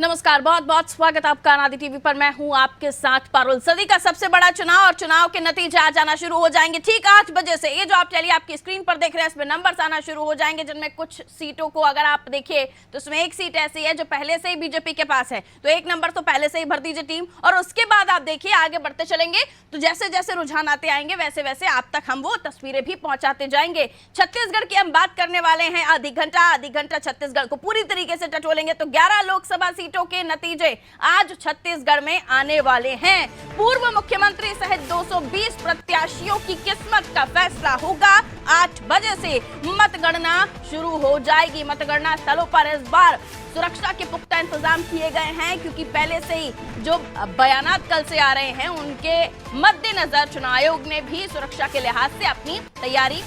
नमस्कार, बहुत बहुत स्वागत आपका आनादि टीवी पर। मैं हूं आपके साथ पारुल। सदी का सबसे बड़ा चुनाव और चुनाव के नतीजे आज आना शुरू हो जाएंगे ठीक 8 बजे से। ये जो आप चलिए आपकी स्क्रीन पर देख रहे हैं इसमें नंबर्स आना शुरू हो जाएंगे, जिनमें कुछ सीटों को अगर आप देखिए तो उसमें एक सीट ऐसी है जो पहले से ही बीजेपी के पास है, तो एक नंबर तो पहले से ही भर दीजिए टीम। और उसके बाद आप देखिए आगे बढ़ते चलेंगे तो जैसे जैसे रुझान आते आएंगे वैसे वैसे आप तक हम वो तस्वीरें भी पहुंचाते जाएंगे। छत्तीसगढ़ की हम बात करने वाले हैं। आधी घंटा छत्तीसगढ़ को पूरी तरीके से टटोलेंगे। तो 11 लोकसभा सीटों के नतीजे आज छत्तीसगढ़ में आने वाले हैं। पूर्व मुख्यमंत्री सहित 220 प्रत्याशियों की किस्मत का फैसला होगा। 8 बजे से मतगणना शुरू हो जाएगी। मतगणना स्थलों पर इस बार सुरक्षा के पुख्ता इंतजाम किए गए हैं, क्योंकि पहले से ही जो बयानात कल से आ रहे हैं उनके मद्देनजर चुनाव आयोग ने भी सुरक्षा के लिहाज से अपनी तैयारी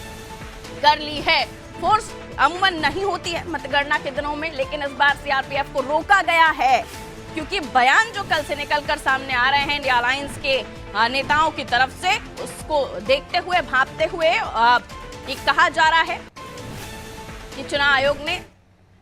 कर ली है। फोर्स अमूमन नहीं होती है मतगणना के दिनों में, लेकिन इस बार सीआरपीएफ को रोका गया है, क्योंकि बयान जो कल से निकलकर सामने आ रहे हैं इंडिया अलायंस के नेताओं की तरफ से, उसको देखते हुए भांपते हुए ये कहा जा रहा है कि चुनाव आयोग ने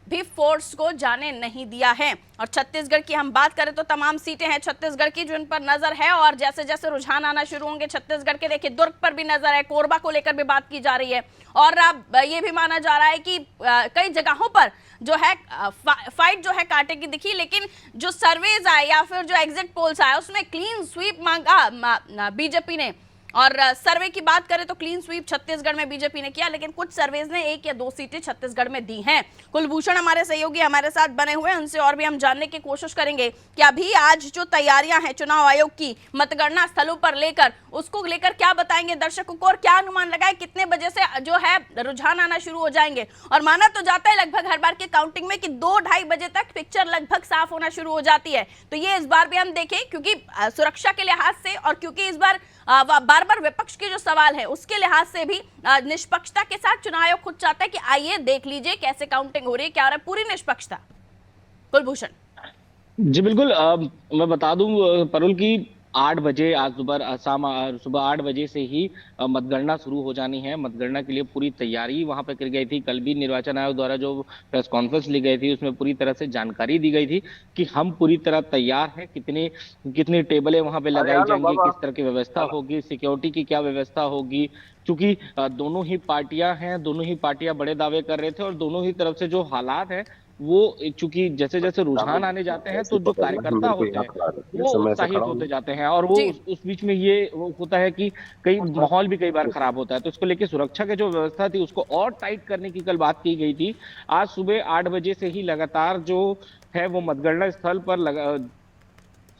भी फोर्स को जाने नहीं दिया है। और छत्तीसगढ़ की हम बात करें तो तमाम सीटें हैं छत्तीसगढ़ की जो इन पर नजर है, और जैसे जैसे रुझान आना शुरू होंगे छत्तीसगढ़ के, देखिए दुर्ग पर भी नजर है, कोरबा को लेकर भी बात की जा रही है। और अब ये भी माना जा रहा है कि कई जगहों पर जो है फाइट जो है कांटे की दिखी, लेकिन जो सर्वेज आए या फिर जो एग्जिट पोल्स आए उसमें क्लीन स्वीप मांगा बीजेपी ने। और सर्वे की बात करें तो क्लीन स्वीप छत्तीसगढ़ में बीजेपी ने किया, लेकिन कुछ सर्वेज ने 1 या 2 सीटें छत्तीसगढ़ में दी हैं। कुलभूषण हमारे सहयोगी हमारे साथ बने हुए हैं, उनसे और भी हम जानने की कोशिश करेंगे कि अभी आज जो तैयारियां हैं चुनाव आयोग की मतगणना स्थलों पर लेकर, उसको लेकर क्या बताएंगे दर्शकों को, और क्या अनुमान लगाए कितने बजे से जो है रुझान आना शुरू हो जाएंगे। और माना तो जाता है लगभग हर बार की काउंटिंग में कि 2-2:30 बजे तक पिक्चर लगभग साफ होना शुरू हो जाती है। तो ये इस बार भी हम देखें, क्योंकि सुरक्षा के लिहाज से और क्योंकि इस बार बार बार विपक्ष के जो सवाल है उसके लिहाज से भी निष्पक्षता के साथ चुनाव आयोग खुद चाहता है कि आइए देख लीजिए कैसे काउंटिंग हो रही है, क्या हो रहा है, पूरी निष्पक्षता। कुलभूषण जी बिल्कुल। मैं बता दूं परुल की 8 बजे आज सुबह 8 बजे से ही मतगणना शुरू हो जानी है। मतगणना के लिए पूरी तैयारी वहां पर की गई थी। कल भी निर्वाचन आयोग द्वारा जो प्रेस कॉन्फ्रेंस ली गई थी उसमें पूरी तरह से जानकारी दी गई थी कि हम पूरी तरह तैयार हैं। कितनी टेबलें वहां पे लगाई जाएंगी, किस तरह की व्यवस्था होगी, सिक्योरिटी की क्या व्यवस्था होगी, क्योंकि दोनों ही पार्टियां हैं, दोनों ही पार्टियां बड़े दावे कर रहे थे और दोनों ही तरफ से जो हालात है वो, चूंकि जैसे जैसे रुझान आने जाते हैं तो जो कार्यकर्ता होते हैं वो उत्साहित होते जाते हैं, और वो उस बीच में ये होता है कि कई माहौल भी कई बार खराब होता है। तो इसको लेके सुरक्षा की जो व्यवस्था थी उसको और टाइट करने की कल बात की गई थी। आज सुबह 8 बजे से ही लगातार जो है वो मतगणना स्थल पर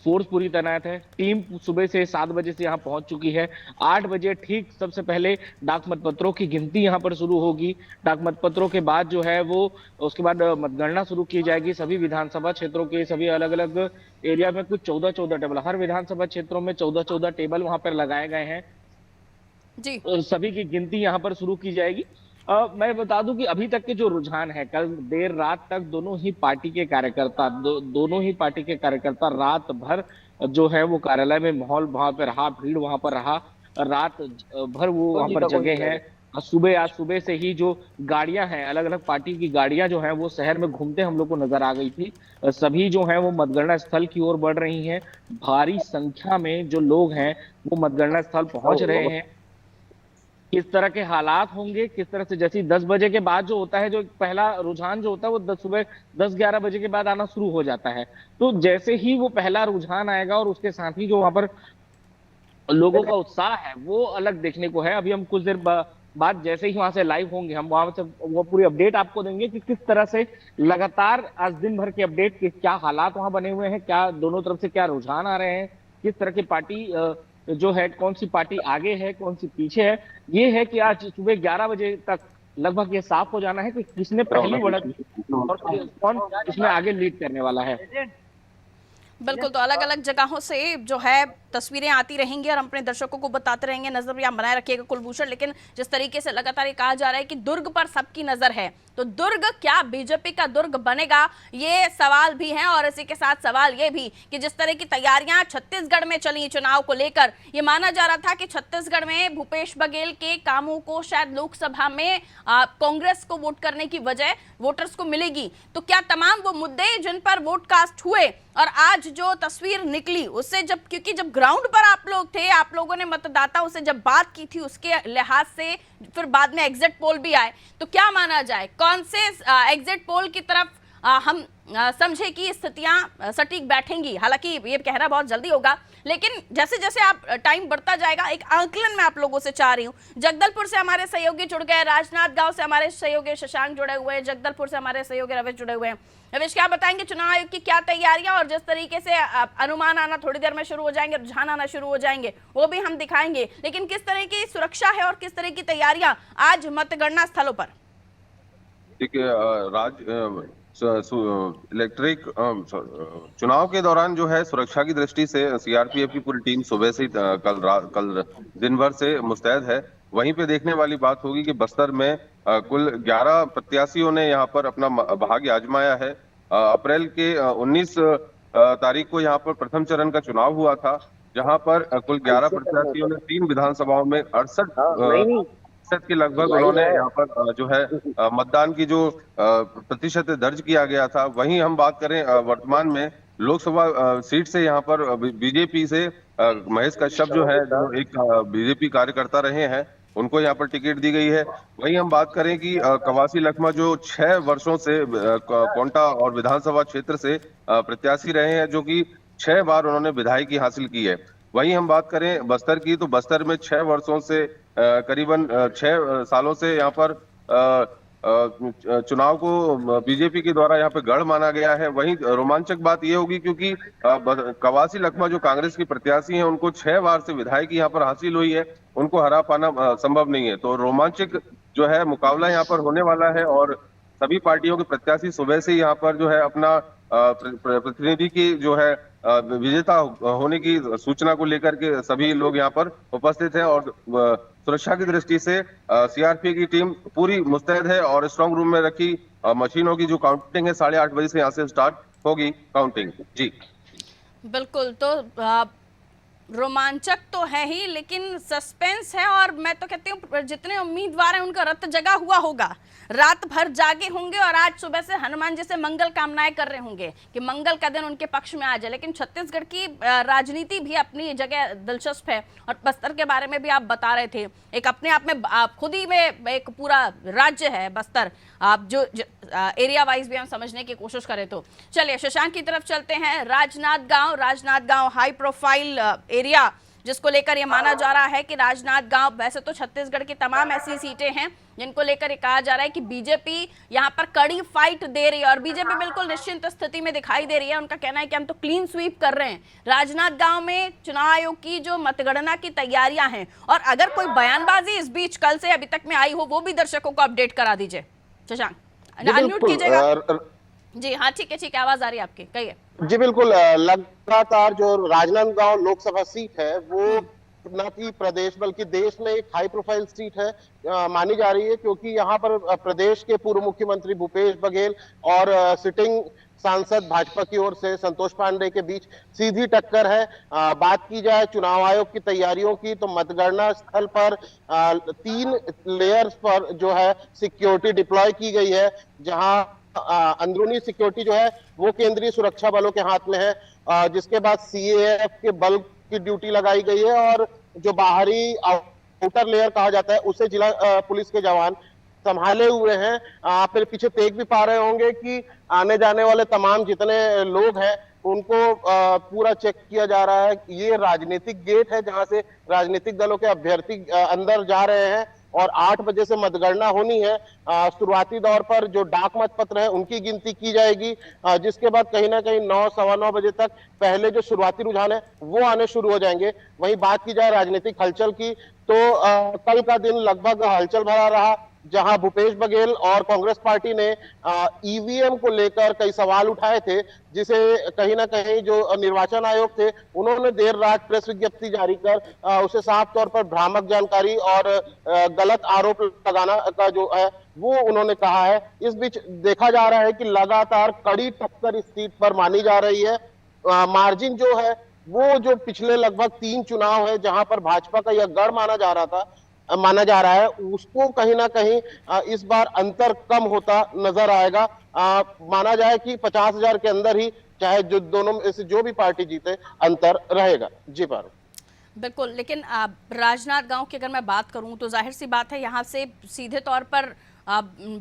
फोर्स पूरी तैनात है। टीम सुबह से 7 बजे से यहाँ पहुंच चुकी है। 8 बजे ठीक सबसे पहले डाक मतपत्रों की गिनती यहाँ पर शुरू होगी। डाक मतपत्रों के बाद जो है वो उसके बाद मतगणना शुरू की जाएगी। सभी विधानसभा क्षेत्रों के सभी अलग अलग एरिया में कुछ 14-14 टेबल, हर विधानसभा क्षेत्रों में 14-14 टेबल वहां पर लगाए गए हैं जी। और सभी की गिनती यहाँ पर शुरू की जाएगी। मैं बता दूं कि अभी तक के जो रुझान है, कल देर रात तक दोनों ही पार्टी के कार्यकर्ता दोनों ही पार्टी के कार्यकर्ता रात भर जो है वो कार्यालय में माहौल वहां पर रहा, भीड़ वहां पर रहा, रात भर वो वहां पर जगह है। आज सुबह से ही जो गाड़ियां हैं, अलग अलग पार्टी की गाड़ियां जो हैं वो शहर में घूमते हम लोग को नजर आ गई थी। सभी जो हैं वो मतगणना स्थल की ओर बढ़ रही हैं। भारी संख्या में जो लोग हैं वो मतगणना स्थल पहुंच रहे हैं। किस तरह के हालात होंगे, किस तरह से, जैसे 10 बजे के बाद जो होता है, जो पहला रुझान जो होता है वो सुबह 10-11 बजे के बाद आना शुरू हो जाता है। तो जैसे ही वो पहला रुझान आएगा और उसके साथ ही जो वहां पर लोगों का उत्साह है वो अलग देखने को है। अभी हम कुछ देर बाद जैसे ही वहां से लाइव होंगे हम वहां से वो पूरी अपडेट आपको देंगे कि किस तरह से लगातार आज दिन भर की अपडेट, क्या हालात वहां बने हुए हैं, क्या दोनों तरफ से क्या रुझान आ रहे हैं, किस तरह की पार्टी जो है, कौन सी पार्टी आगे है, कौन सी पीछे है। ये है कि आज सुबह 11 बजे तक लगभग ये साफ हो जाना है कि किसने पहली बढ़त और कौन इसमें आगे लीड करने वाला है। बिल्कुल, तो अलग अलग जगहों से जो है तस्वीरें आती रहेंगी और हम अपने दर्शकों को बताते रहेंगे। नजर भी आप बनाए रखिएगा कुलभूषण। लेकिन जिस तरीके से लगातार ये कहा जा रहा है कि दुर्ग पर सबकी नजर है, तो दुर्ग क्या बीजेपी का दुर्ग बनेगा, ये सवाल भी है। और इसी के साथ सवाल ये भी कि जिस तरह की तैयारियां छत्तीसगढ़ में चली चुनाव को लेकर, ये माना जा रहा था कि छत्तीसगढ़ में भूपेश बघेल के कामों को शायद लोकसभा में कांग्रेस को वोट करने की वजह वोटर्स को मिलेगी। तो क्या तमाम वो मुद्दे जिन पर वोट कास्ट हुए और आज जो तस्वीर निकली उससे, क्योंकि जब ग्राउंड पर आप लोग थे, आप लोगों ने मतदाताओं से जब बात की थी, उसके लिहाज से फिर बाद में एग्जिट पोल भी आए, तो क्या माना जाए कौन से एग्जिट पोल की तरफ हम समझे कि स्थितियां सटीक बैठेंगी? हालांकि ये कहना बहुत जल्दी होगा, लेकिन जैसे जैसे आप टाइम बढ़ता जाएगा, एक आंकलन मैं आप लोगों से चाह रही हूँ। जगदलपुर से हमारे सहयोगी जुड़ गए, राजनांदगांव से हमारे सहयोगी शशांक जुड़े हुए हैं, जगदलपुर से हमारे सहयोगी रवेश जुड़े हुए हैं। रवेश, क्या बताएंगे चुनाव आयोग की क्या तैयारियां, और जिस तरीके से अनुमान आना थोड़ी देर में शुरू हो जाएंगे, रुझान आना शुरू हो जाएंगे, वो भी हम दिखाएंगे, लेकिन किस तरह की सुरक्षा है और किस तरह की तैयारियां आज मतगणना स्थलों पर? ठीक है, इलेक्ट्रिक चुनाव के दौरान जो है सुरक्षा की दृष्टि से सीआरपीएफ की पूरी टीम सुबह से कल दिन भर से मुस्तैद है। वहीं पे देखने वाली बात होगी कि बस्तर में कुल 11 प्रत्याशियों ने यहाँ पर अपना भाग्य आजमाया है। अप्रैल के 19 तारीख को यहाँ पर प्रथम चरण का चुनाव हुआ था, जहाँ पर कुल 11 प्रत्याशियों ने 3 विधानसभाओं में 68% के लगभग उन्होंने यहाँ पर जो है मतदान की जो प्रतिशत दर्ज किया गया था। वहीं हम बात करें वर्तमान में लोकसभा सीट से यहाँ पर बीजेपी से महेश कश्यप जो है, जो एक बीजेपी कार्यकर्ता रहे हैं, उनको यहाँ पर टिकट दी गई है। वहीं हम बात करें कि कवासी लखमा जो 6 वर्षों से कोंटा और विधानसभा क्षेत्र से प्रत्याशी रहे हैं, जो कि 6 बार उन्होंने विधायकी हासिल की है। वहीं हम बात करें बस्तर की, तो बस्तर में 6 वर्षों से करीबन 6 सालों से यहाँ पर चुनाव को बीजेपी के द्वारा यहाँ पे गढ़ माना गया है। वहीं रोमांचक बात यह होगी क्योंकि कवासी लखमा जो कांग्रेस की प्रत्याशी हैं, उनको 6 बार से विधायकी यहाँ पर हासिल हुई है, उनको हरा पाना संभव नहीं है। तो रोमांचक जो है मुकाबला यहाँ पर होने वाला है और सभी पार्टियों के प्रत्याशी सुबह से यहाँ पर जो है अपना प्रतिनिधि की जो है विजेता होने की सूचना को लेकर के सभी लोग यहाँ पर उपस्थित हैं। और सुरक्षा की दृष्टि से सीआरपी की टीम पूरी मुस्तैद है और स्ट्रांग रूम में रखी मशीनों की जो काउंटिंग है 8:30 बजे से यहाँ से स्टार्ट होगी काउंटिंग। जी बिल्कुल, तो रोमांचक तो है ही, लेकिन सस्पेंस है। और मैं तो कहती हूँ जितने उम्मीदवार हैं उनका रत जगा हुआ होगा, रात भर जागे होंगे और आज सुबह से हनुमान जी से मंगल कामनाएं कर रहे होंगे कि मंगल का दिन उनके पक्ष में आ जाए। लेकिन छत्तीसगढ़ की राजनीति भी अपनी जगह दिलचस्प है और बस्तर के बारे में भी आप बता रहे थे, एक अपने आप में खुद ही में एक पूरा राज्य है बस्तर, आप जो एरिया वाइज भी हम समझने की कोशिश करें तो। चलिए शशांक की तरफ चलते हैं। राजनांदगांव हाई प्रोफाइल एरिया, जिसको लेकर ये माना जा रहा है कि राजनांदगांव, वैसे तो छत्तीसगढ़ की तमाम ऐसी सीटें हैं जिनको लेकर ये कहा जा रहा है कि बीजेपी यहाँ पर कड़ी फाइट दे रही है और बीजेपी बिल्कुल निश्चिंत स्थिति में दिखाई दे रही है। उनका कहना है कि हम तो क्लीन स्वीप कर रहे हैं। राजनांदगांव में चुनाव आयोग की जो मतगणना की तैयारियां हैं, और अगर कोई बयानबाजी इस बीच कल से अभी तक में आई हो, वो भी दर्शकों को अपडेट करा दीजिए। शशांक अनम्यूट कीजिएगा। जी हाँ, ठीक है, आवाज आ रही है आपकी, कहिए। जी बिल्कुल, लगातार जो राजनांदगांव लोकसभा सीट है वो न कि प्रदेश बल्कि देश में एक हाई प्रोफाइल सीट है मानी जा रही है, क्योंकि यहाँ पर प्रदेश के पूर्व मुख्यमंत्री भूपेश बघेल और सिटिंग सांसद भाजपा की ओर से संतोष पांडे के बीच सीधी टक्कर है। बात की जाए चुनाव आयोग की तैयारियों की, तो मतगणना स्थल पर 3 लेयर्स पर जो है सिक्योरिटी डिप्लॉय की गई है, जहां अंदरूनी सिक्योरिटी जो है वो केंद्रीय सुरक्षा बलों के हाथ में है, जिसके बाद सीएएफ के बल की ड्यूटी लगाई गई है और जो बाहरी आउटर लेयर कहा जाता है उसे जिला पुलिस के जवान संभाले हुए हैं। आप फिर पीछे देख भी पा रहे होंगे कि आने जाने वाले तमाम जितने लोग हैं उनको पूरा चेक किया जा रहा है। ये राजनीतिक गेट है जहां से राजनीतिक दलों के अभ्यर्थी अंदर जा रहे हैं और 8 बजे से मतगणना होनी है। शुरुआती दौर पर जो डाक मत पत्र है उनकी गिनती की जाएगी, जिसके बाद कहीं ना कहीं 9 सवा 9 बजे तक पहले जो शुरुआती रुझान है वो आने शुरू हो जाएंगे। वहीं बात की जाए राजनीतिक हलचल की, तो कल का दिन लगभग हलचल भरा रहा। जहां भूपेश बघेल और कांग्रेस पार्टी ने ईवीएम को लेकर कई सवाल उठाए थे, जिसे कहीं ना कहीं जो निर्वाचन आयोग थे उन्होंने देर रात प्रेस विज्ञप्ति जारी कर उसे साफ तौर पर भ्रामक जानकारी और गलत आरोप लगाना का जो है वो उन्होंने कहा है। इस बीच देखा जा रहा है कि लगातार कड़ी टक्कर इस सीट पर मानी जा रही है। मार्जिन जो है वो जो पिछले लगभग 3 चुनाव है जहां पर भाजपा का यह गढ़ माना जा रहा है, उसको कहीं ना कहीं इस बार अंतर कम होता नजर आएगा। माना जाए कि 50,000 के अंदर ही चाहे जो दोनों में से जो भी पार्टी जीते अंतर रहेगा। जी पारुल। बिल्कुल, लेकिन राजनांदगांव की अगर मैं बात करूं तो जाहिर सी बात है यहाँ से सीधे तौर पर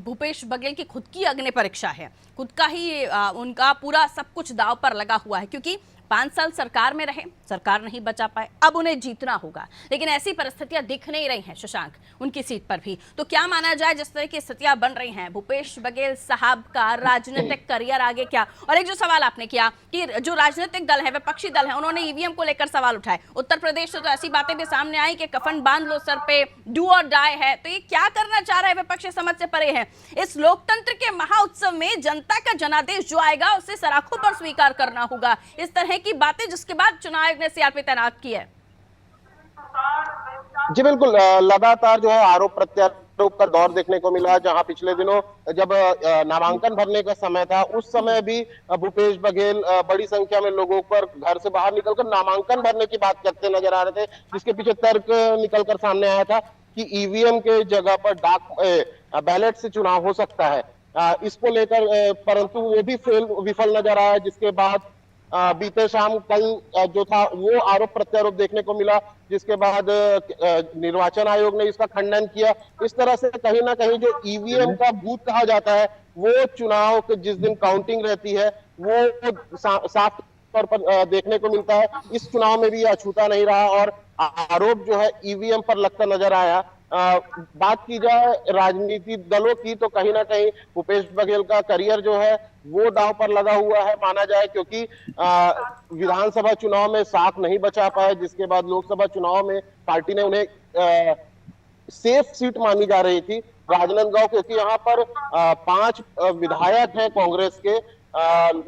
भूपेश बघेल की खुद की अग्नि परीक्षा है, खुद का ही उनका पूरा सब कुछ दांव पर लगा हुआ है, क्योंकि 5 साल सरकार में रहे, सरकार नहीं बचा पाए, अब उन्हें जीतना होगा। लेकिन ऐसी परिस्थितियां दिख नहीं रही हैं शशांक उनकी सीट पर भी। तो क्या माना जाए जिस तरह की स्थितियां बन रही हैं, भूपेश बघेल साहब का राजनीतिक करियर आगे क्या? और एक जो सवाल आपने किया कि जो राजनीतिक दल है, विपक्षी दल है, उन्होंने ईवीएम को लेकर सवाल उठाए। उत्तर प्रदेश से तो ऐसी बातें भी सामने आई कि कफन बांध लो सर पे, डू और डाई है। तो ये क्या करना चाह रहा है? विपक्ष समझ से परे है। इस लोकतंत्र के महाउत्सव में जनता का जनादेश जो आएगा उसे सराखों पर स्वीकार करना होगा। इस तरह की बातें जिसके बाद चुनाव आयोग ने सीआरपी तैनात की है। जी बिल्कुल, लगातार जो है आरोप प्रत्यारोप का दौर देखने को मिला। जहां पिछले दिनों जब नामांकन भरने का समय था उस समय भी भूपेश बघेल बड़ी संख्या में लोगों पर घर से बाहर निकलकर नामांकन भरने की बात करते नजर आ रहे थे, जिसके पीछे तर्क निकलकर सामने आया था कि ईवीएम के जगह पर बैलेट से चुनाव हो सकता है। इसको लेकर परंतु वो भी विफल नजर आया, जिसके बाद बीते शाम कल जो था वो आरोप प्रत्यारोप देखने को मिला, जिसके बाद निर्वाचन आयोग ने इसका खंडन किया। इस तरह से कहीं ना कहीं जो ईवीएम का बूथ कहा जाता है वो चुनाव के जिस दिन काउंटिंग रहती है वो साफ तौर पर देखने को मिलता है। इस चुनाव में भी अछूता नहीं रहा और आरोप जो है ईवीएम पर लगता नजर आया। बात की जाए राजनीतिक दलों की तो कहीं ना कहीं भूपेश बघेल का करियर जो है वो दांव पर लगा हुआ है माना जाए, क्योंकि विधानसभा चुनाव में साख नहीं बचा पाए, जिसके बाद लोकसभा चुनाव में पार्टी ने उन्हें सेफ सीट मानी जा रही थी राजनांदगांव, क्योंकि यहाँ पर 5 विधायक हैं कांग्रेस के।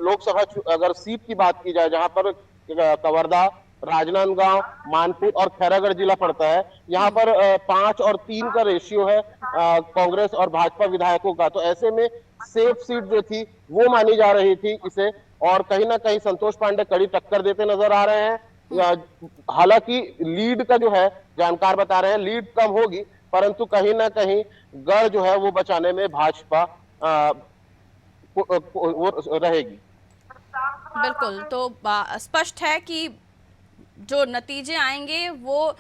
लोकसभा अगर सीट की बात की जाए जहां पर कवर्धा, राजनांदगांव, मानपुर और खैरागढ़ जिला पड़ता है, यहाँ पर 5 और 3 का रेशियो है कांग्रेस और भाजपा विधायकों का। तो ऐसे में सेफ सीट जो थी वो मानी जा रही थी इसे, और कहीं ना कहीं संतोष पांडे कड़ी टक्कर देते नजर आ रहे हैं। हालांकि लीड का जो है जानकार बता रहे हैं लीड कम होगी, परंतु कहीं ना कहीं गढ़ जो है वो बचाने में भाजपा वो रहेगी। बिल्कुल, तो स्पष्ट है कि जो नतीजे आएंगे वो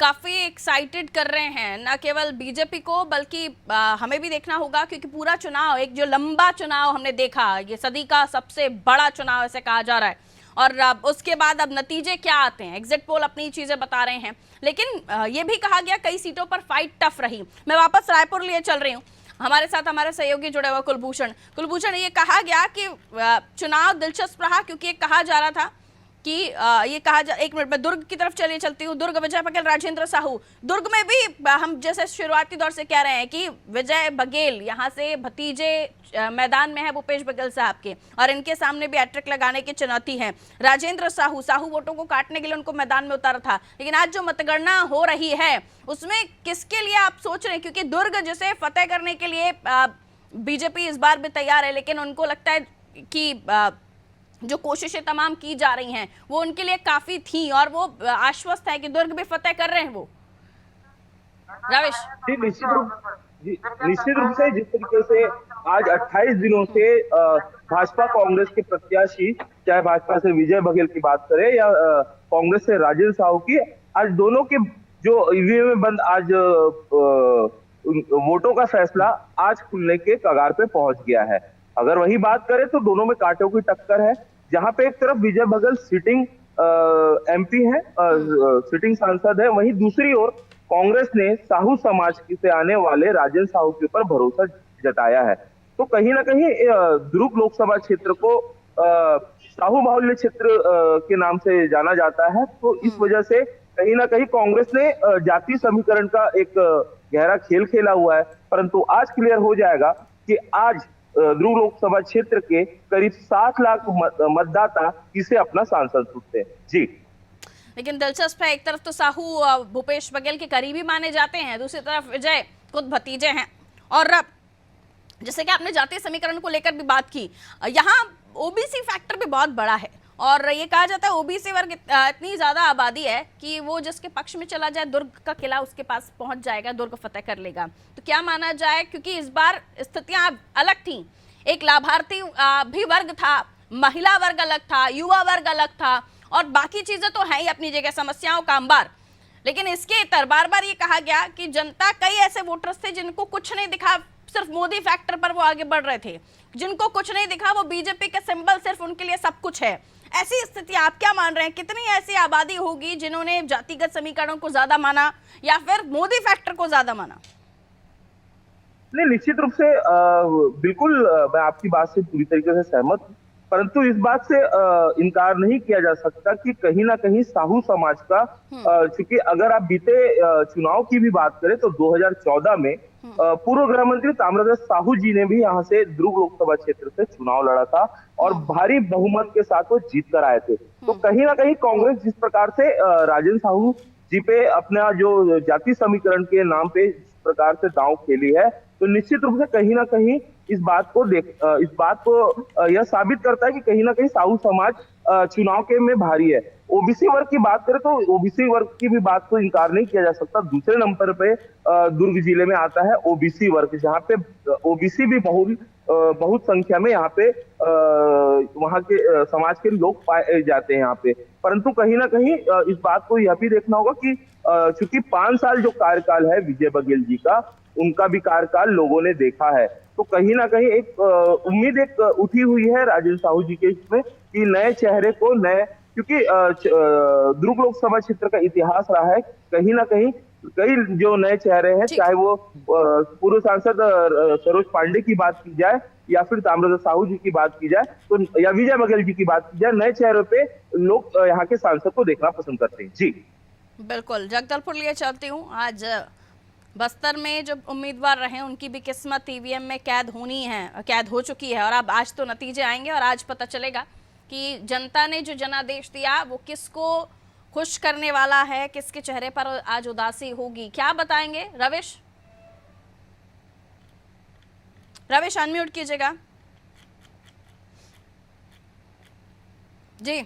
काफ़ी एक्साइटेड कर रहे हैं, न केवल बीजेपी को बल्कि हमें भी देखना होगा, क्योंकि पूरा चुनाव एक जो लंबा चुनाव हमने देखा, ये सदी का सबसे बड़ा चुनाव ऐसे कहा जा रहा है। और उसके बाद अब नतीजे क्या आते हैं, एग्जिट पोल अपनी चीज़ें बता रहे हैं, लेकिन ये भी कहा गया कई सीटों पर फाइट टफ रही। मैं वापस रायपुर लिए चल रही हूँ, हमारे साथ हमारे सहयोगी जुड़े हुए कुलभूषण। ये कहा गया कि चुनाव दिलचस्प रहा, क्योंकि ये कहा जा रहा था कि एक मिनट में दुर्ग की तरफ चलती हूँ। दुर्ग विजय बघेल, राजेंद्र साहू। दुर्ग में भी हम जैसे शुरुआती दौर से कह रहे हैं कि विजय बघेल यहाँ से भतीजे मैदान में है भूपेश बघेल साहब के, और इनके सामने भी हैट्रिक लगाने की चुनौती है। राजेंद्र साहू वोटों को काटने के लिए उनको मैदान में उतारा था, लेकिन आज जो मतगणना हो रही है उसमें किसके लिए आप सोच रहे हैं? क्योंकि दुर्ग जिसे फतेह करने के लिए बीजेपी इस बार भी तैयार है, लेकिन उनको लगता है कि जो कोशिशें तमाम की जा रही हैं वो उनके लिए काफी थी, और वो आश्वस्त है कि दुर्ग भी फतेह कर रहे हैं वो। रविश जी, निश्चित रूप से जिस तरीके से आज 28 दिनों से भाजपा कांग्रेस के प्रत्याशी, चाहे भाजपा से विजय बघेल की बात करें या कांग्रेस से राजेंद्र साहू की, आज दोनों के जो ईवीएम में बंद आज वोटों का फैसला आज खुलने के कगार पे पहुंच गया है। अगर वही बात करें तो दोनों में कांटों की टक्कर है, जहां पे एक तरफ विजय बघेल सिटिंग एमपी है, सिटिंग सांसद है, वहीं दूसरी ओर कांग्रेस ने साहू समाज से आने वाले राजेंद्र साहू के ऊपर भरोसा जताया है। तो कहीं ना कहीं दुर्ग लोकसभा क्षेत्र को साहू बाहुल्य क्षेत्र के नाम से जाना जाता है, तो इस वजह से कहीं ना कहीं कांग्रेस ने जातीय समीकरण का एक गहरा खेल खेला हुआ है, परंतु आज क्लियर हो जाएगा कि आज ध्रुव लोकसभा क्षेत्र के करीब 7 लाख मतदाता किसे अपना सांसद चुनते हैं। जी, लेकिन दिलचस्प है, एक तरफ तो साहू भूपेश बघेल के करीबी माने जाते हैं, दूसरी तरफ विजय खुद भतीजे हैं। और जैसे कि आपने जातीय समीकरण को लेकर भी बात की, यहाँ ओबीसी फैक्टर भी बहुत बड़ा है और ये कहा जाता है ओबीसी वर्ग इतनी ज्यादा आबादी है कि वो जिसके पक्ष में चला जाए दुर्ग का किला उसके पास पहुंच जाएगा, दुर्ग फतेह कर लेगा। तो क्या माना जाए, क्योंकि इस बार स्थितियां अलग थी, एक लाभार्थी भी वर्ग था, महिला वर्ग अलग था, युवा वर्ग अलग था और बाकी चीजें तो है ही अपनी जगह, समस्याओं का अंबार। लेकिन इसके इतर बार बार ये कहा गया कि जनता, कई ऐसे वोटर्स थे जिनको कुछ नहीं दिखा, सिर्फ मोदी फैक्टर पर वो आगे बढ़ रहे थे, जिनको कुछ नहीं दिखा वो बीजेपी के सिंबल सिर्फ उनके लिए सब कुछ है। ऐसी स्थिति आप क्या मान रहे हैं, कितनी ऐसी आबादी होगी जिन्होंने जातिगत समीकरणों को ज्यादा माना या फिर मोदी फैक्टर को ज्यादा माना? नहीं, निश्चित रूप से बिल्कुल मैं आपकी बात से पूरी तरीके से सहमत हूँ, परंतु इस बात से इनकार नहीं किया जा सकता कि कहीं ना कहीं साहू समाज का, चूंकि अगर आप बीते चुनाव की भी बात करें तो 2014 में पूर्व गृह मंत्री ताम्रध्वज साहू जी ने भी यहाँ से ध्रुव लोकसभा क्षेत्र से चुनाव लड़ा था और भारी बहुमत के साथ वो जीत कर आए थे। तो कहीं ना कहीं कांग्रेस जिस प्रकार से राजेंद्र साहू जी पे अपना जो जाति समीकरण के नाम पे जिस प्रकार से दांव खेली है, तो निश्चित रूप से कहीं ना कहीं इस बात को यह साबित करता है कि कहीं ना कहीं साहू समाज चुनाव के में भारी है। ओबीसी वर्ग की बात करें तो ओबीसी वर्ग की भी बात को इनकार नहीं किया जा सकता। दूसरे नंबर पे दुर्ग जिले में आता है ओबीसी वर्ग, जहाँ पे ओबीसी भी बहुत संख्या में यहाँ पे वहाँ के समाज के लोग पाए जाते हैं यहाँ पे। परंतु कहीं ना कहीं इस बात को यह भी देखना होगा कि चूंकि 5 साल जो कार्यकाल है विजय बघेल जी का, उनका भी कार्यकाल लोगों ने देखा है, तो कहीं ना कहीं एक उम्मीद एक उठी हुई है राजेंद्र साहू जी के इसमें कि नए चेहरे को क्योंकि दुर्ग लोकसभा क्षेत्र का इतिहास रहा है, कहीं ना कहीं कई जो नए चेहरे हैं, चाहे वो पूर्व सांसद सरोज पांडे की बात की जाए या फिर ताम्रध्वज साहू जी की बात की जाए, तो या विजय बघेल जी की बात की जाए, नए चेहरों पे लोग यहाँ के सांसद को देखना पसंद करते हैं। जी बिल्कुल, जगदलपुर लिए चलती हूँ। आज बस्तर में जो उम्मीदवार रहे उनकी भी किस्मत ईवीएम में कैद हो चुकी है और अब आज तो नतीजे आएंगे और आज पता चलेगा कि जनता ने जो जनादेश दिया वो किसको खुश करने वाला है, किसके चेहरे पर आज उदासी होगी, क्या बताएंगे? रविश अनम्यूट कीजिएगा जी।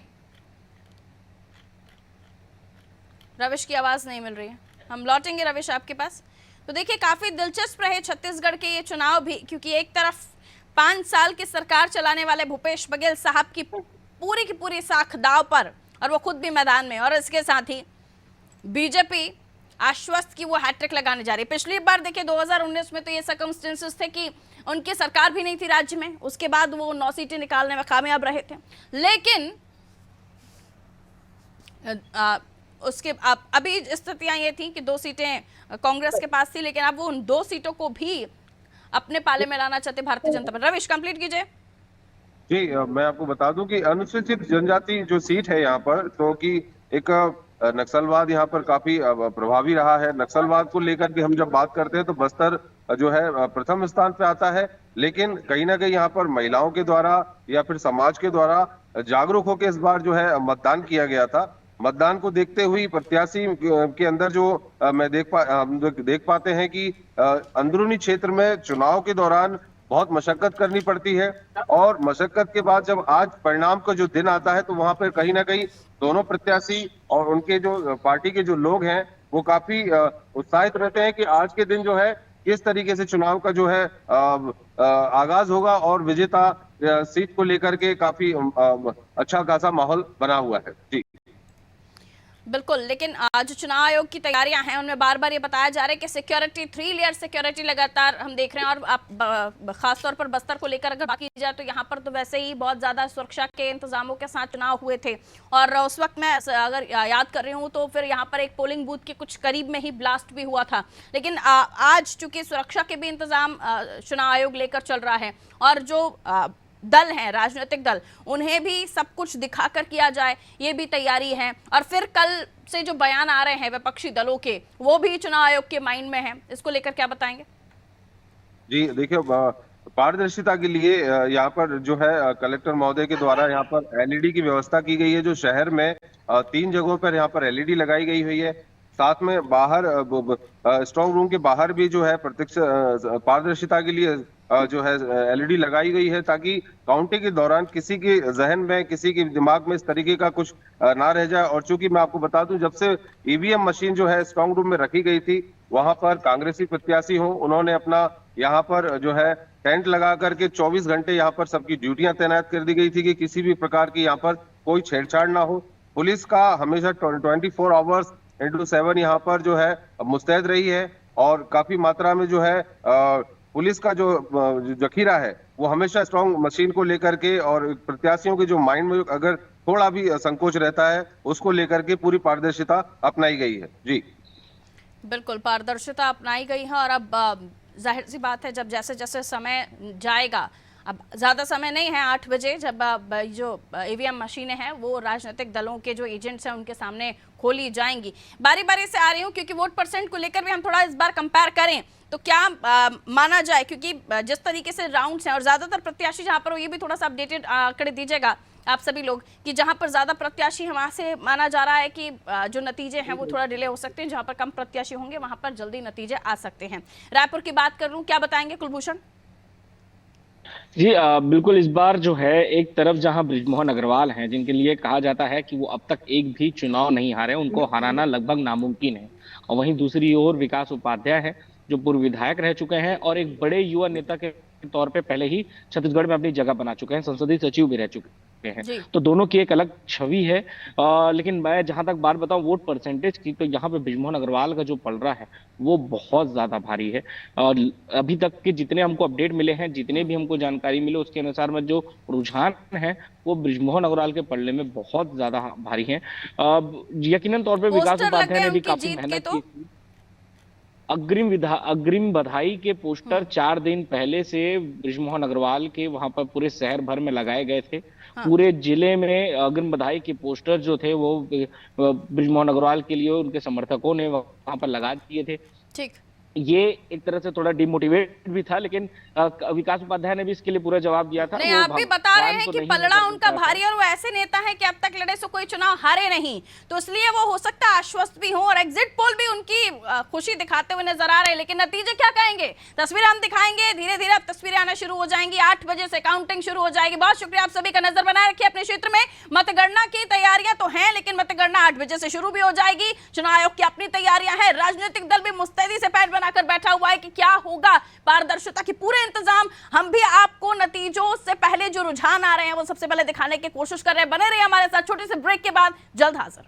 रविश की आवाज नहीं मिल रही है, हम लौटेंगे रविश आपके पास। तो देखिए, काफी दिलचस्प रहे छत्तीसगढ़ के ये चुनाव भी, क्योंकि एक तरफ 5 साल की सरकार चलाने वाले भूपेश बघेल साहब की पूरी साख दाव पर और वो खुद भी मैदान में, और इसके साथ ही बीजेपी आश्वस्त की वो हैट्रिक लगाने जा रही है। पिछली बार देखिए 2019 में तो ये सर्कमस्टेंसेस थे कि उनकी सरकार भी नहीं थी राज्य में, उसके बाद वो 9 सीटें निकालने में कामयाब रहे थे, लेकिन उसके अभी स्थितियां ये थी कि 2 सीटें कांग्रेस के पास थी, लेकिन अब वो उन 2 सीटों को भी अपने पाले में लाना चाहते भारतीय जनता पार्टी। रविश कंप्लीट कीजिए जी। मैं आपको बता दूं कि अनुसूचित जनजाति जो सीट है यहाँ पर, तो कि एक नक्सलवाद यहाँ पर काफी प्रभावी रहा है। नक्सलवाद को लेकर के हम जब बात करते हैं तो बस्तर जो है प्रथम स्थान पे आता है, लेकिन कहीं ना कहीं यहाँ पर महिलाओं के द्वारा या फिर समाज के द्वारा जागरूक होकर इस बार जो है मतदान किया गया था। मतदान को देखते हुए प्रत्याशी के अंदर जो हम देख पाते हैं कि अंदरूनी क्षेत्र में चुनाव के दौरान बहुत मशक्कत करनी पड़ती है, और मशक्कत के बाद जब आज परिणाम का जो दिन आता है तो वहां पर कहीं ना कहीं दोनों प्रत्याशी और उनके जो पार्टी के जो लोग हैं वो काफी उत्साहित रहते हैं कि आज के दिन जो है किस तरीके से चुनाव का जो है आगाज होगा, और विजेता सीट को लेकर के काफी अच्छा खासा माहौल बना हुआ है। जी बिल्कुल, लेकिन जो चुनाव आयोग की तैयारियां हैं उनमें बार बार ये बताया जा रहा है कि सिक्योरिटी 3 लेयर सिक्योरिटी लगातार हम देख रहे हैं, और आप खासतौर पर बस्तर को लेकर अगर बात की जाए तो यहाँ पर तो वैसे ही बहुत ज्यादा सुरक्षा के इंतजामों के साथ चुनाव हुए थे, और उस वक्त मैं अगर याद कर रही हूँ तो फिर यहाँ पर एक पोलिंग बूथ के कुछ करीब में ही ब्लास्ट भी हुआ था। लेकिन आज चूंकि सुरक्षा के भी इंतजाम चुनाव आयोग लेकर चल रहा है, और जो दल हैं, राजनीतिक दल, उन्हें भी सब कुछ दिखाकर किया जाए, ये भी तैयारी है। और फिर कल से जो बयान आ रहे हैं विपक्षी दलों के, वो भी चुनाव आयोग के माइंड में है, इसको लेकर क्या बताएंगे? जी देखिए, पारदर्शिता के लिए यहाँ पर जो है कलेक्टर महोदय के द्वारा यहाँ पर एलईडी की व्यवस्था की गई है। जो शहर में 3 जगहों पर यहाँ पर एलईडी लगाई गई हुई है। साथ में बाहर स्ट्रांग रूम के बाहर भी जो है प्रत्यक्ष पारदर्शिता के लिए जो है एलईडी लगाई गई है, ताकि काउंटिंग के दौरान किसी के जहन में, किसी के दिमाग में इस तरीके का कुछ ना रह जाए। और चूंकि मैं आपको बता दूं, जब से ईवीएम मशीन जो है स्ट्रांग रूम में रखी गई थी, वहां पर कांग्रेसी प्रत्याशी हो, उन्होंने अपना यहाँ पर जो है टेंट लगा करके 24 घंटे यहाँ पर सबकी ड्यूटियां तैनात कर दी गई थी कि किसी भी प्रकार की यहाँ पर कोई छेड़छाड़ ना हो। पुलिस का हमेशा 24 आवर्स इंटू 7 यहाँ पर जो है मुस्तैद रही है, और काफी मात्रा में जो है पुलिस का जो जखीरा है वो हमेशा स्ट्रॉन्ग मशीन को लेकर के, और प्रत्याशियों के जो माइंड में अगर थोड़ा भी संकोच रहता है, उसको लेकर के पूरी पारदर्शिता अपनाई गई है। जी बिल्कुल, पारदर्शिता अपनाई गई है। और अब जाहिर सी बात है, जब जैसे जैसे समय जाएगा, अब ज़्यादा समय नहीं है, 8 बजे जब जो ईवीएम मशीनें हैं वो राजनीतिक दलों के जो एजेंट्स हैं उनके सामने खोली जाएंगी। बारी बारी से आ रही हूँ, क्योंकि वोट परसेंट को लेकर भी हम थोड़ा इस बार कंपेयर करें तो क्या माना जाए, क्योंकि जिस तरीके से राउंड्स हैं और ज़्यादातर प्रत्याशी जहाँ पर हो, ये भी थोड़ा सा अपडेटेड आंकड़े दीजिएगा आप सभी लोग, कि जहां पर ज्यादा प्रत्याशी हैं वहां से माना जा रहा है कि जो नतीजे हैं वो थोड़ा डिले हो सकते हैं, जहां पर कम प्रत्याशी होंगे वहां पर जल्दी नतीजे आ सकते हैं। रायपुर की बात कर लूं, क्या बताएंगे कुलभूषण? जी बिल्कुल, इस बार जो है एक तरफ जहां बृजमोहन अग्रवाल हैं, जिनके लिए कहा जाता है कि वो अब तक एक भी चुनाव नहीं हारे, उनको हराना लगभग नामुमकिन है। और वहीं दूसरी ओर विकास उपाध्याय है, जो पूर्व विधायक रह चुके हैं और एक बड़े युवा नेता के तौर पे पहले ही छत्तीसगढ़ में अपनी जगह बना चुके हैं, संसदीय सचिव भी रह चुके हैं। तो दोनों की एक अलग छवि है। लेकिन मैं जहां तक बात बताऊं वोट परसेंटेज की, तो यहाँ पे बृजमोहन अग्रवाल का जो पलड़ा है वो बहुत ज्यादा भारी है। और अभी तक के जितने हमको अपडेट मिले हैं, जितने भी हमको जानकारी मिले, उसके अनुसार में जो रुझान है वो बृजमोहन अग्रवाल के पलड़े में बहुत ज्यादा भारी है। यकीनन तौर पर विकास उपाध्याय ने भी काफी मेहनत की। अग्रिम बधाई के पोस्टर 4 दिन पहले से बृजमोहन अग्रवाल के वहां पर पूरे शहर भर में लगाए गए थे। पूरे जिले में अग्रिम बधाई के पोस्टर जो थे वो बृजमोहन अग्रवाल के लिए उनके समर्थकों ने वहां पर लगा दिए थे। ठीक, ये एक तरह से थोड़ा डिमोटिवेट भी था, लेकिन विकास उपाध्याय ने भी इसके लिए पूरा जवाब दिया था। नहीं, आप भी बता रहे हैं कि पलड़ा उनका भारी, और वो ऐसे नेता है कि अब तक लड़े से कोई चुनाव हारे नहीं, तो इसलिए वो हो सकता है आश्वस्त भी हो, और एग्जिट पोल भी उनकी खुशी दिखाते हुए नजर आ रहे हैं। लेकिन नतीजे क्या कहेंगे, तस्वीरें हम दिखाएंगे, धीरे धीरे अब तस्वीरें आना शुरू हो जाएंगी। 8 बजे से काउंटिंग शुरू हो जाएगी। बहुत शुक्रिया आप सभी का। नजर बनाए रखिए अपने क्षेत्र में। मतगणना की तैयारियां तो हैं, लेकिन मतगणना 8 बजे से शुरू भी हो जाएगी। चुनाव आयोग की अपनी तैयारियां हैं, राजनीतिक दल भी मुस्तैदी से पैठ बनाकर बैठा हुआ है कि क्या होगा। पारदर्शिता के पूरे इंतजाम हम भी आपको नतीजों से पहले जो रुझान आ रहे हैं वो सबसे पहले दिखाने की कोशिश कर रहे हैं। बने रहिए हमारे साथ। छोटे से ब्रेक के बाद जल्द हाजिर।